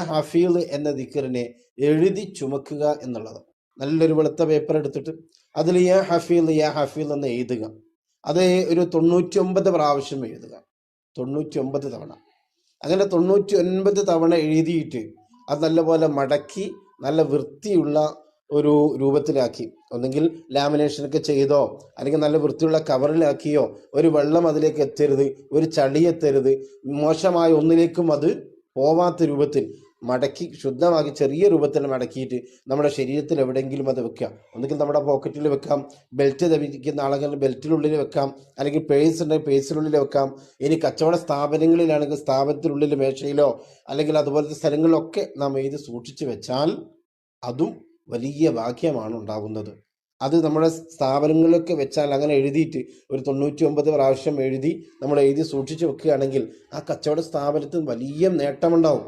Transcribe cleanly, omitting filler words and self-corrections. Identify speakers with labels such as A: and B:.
A: ഹഫീൽ എന്ന ദിക്റിനെ എഴുതി ചുമക്കുക എന്നുള്ളത്. നല്ലൊരു വെളുത്ത പേപ്പർ എടുത്തിട്ട് അതിൽ യാ ഹഫീൽ എന്ന് എഴുതുക. അത് ഒരു 99 പ്രാവശ്യം എഴുതുക. 99 തവണ. അങ്ങനെ 99 തവണ എഴുതിയിട്ട് അത് നല്ലപോലെ മടക്കി നല്ല വൃത്തിയുള്ള ഒരു രൂപത്തിലാക്കി, ഒന്നെങ്കിൽ ലാമിനേഷനൊക്കെ ചെയ്തോ അല്ലെങ്കിൽ നല്ല വൃത്തിയുള്ള കവറിലാക്കിയോ, ഒരു വെള്ളം അതിലേക്ക് എത്തരുത്, ഒരു ചളി എത്തരുത്, മോശമായ ഒന്നിലേക്കും അത് പോവാത്ത രൂപത്തിൽ മടക്കി ശുദ്ധമാക്കി ചെറിയ രൂപത്തിൽ മടക്കിയിട്ട് നമ്മുടെ ശരീരത്തിൽ എവിടെയെങ്കിലും അത് വെക്കാം. ഒന്നുകിൽ നമ്മുടെ പോക്കറ്റിൽ വെക്കാം, ബെൽറ്റ് ധരിക്കുന്ന ആളുകൾ ബെൽറ്റിനുള്ളിൽ വെക്കാം, അല്ലെങ്കിൽ പേഴ്സ് ഉണ്ടെങ്കിൽ പേഴ്സിനുള്ളിൽ വെക്കാം. ഇനി കച്ചവട സ്ഥാപനങ്ങളിലാണെങ്കിൽ സ്ഥാപനത്തിനുള്ളിൽ മേശയിലോ അല്ലെങ്കിൽ അതുപോലത്തെ സ്ഥലങ്ങളിലൊക്കെ നാം എഴുതി സൂക്ഷിച്ചു വെച്ചാൽ അതും വലിയ ഭാഗ്യമാണ് ഉണ്ടാകുന്നത്. അത് നമ്മുടെ സ്ഥാപനങ്ങളിലൊക്കെ വെച്ചാൽ അങ്ങനെ എഴുതിയിട്ട് ഒരു 99 പ്രാവശ്യം എഴുതി നമ്മൾ എഴുതി സൂക്ഷിച്ചു വെക്കുകയാണെങ്കിൽ ആ കച്ചവട സ്ഥാപനത്തിന് വലിയ നേട്ടമുണ്ടാവും.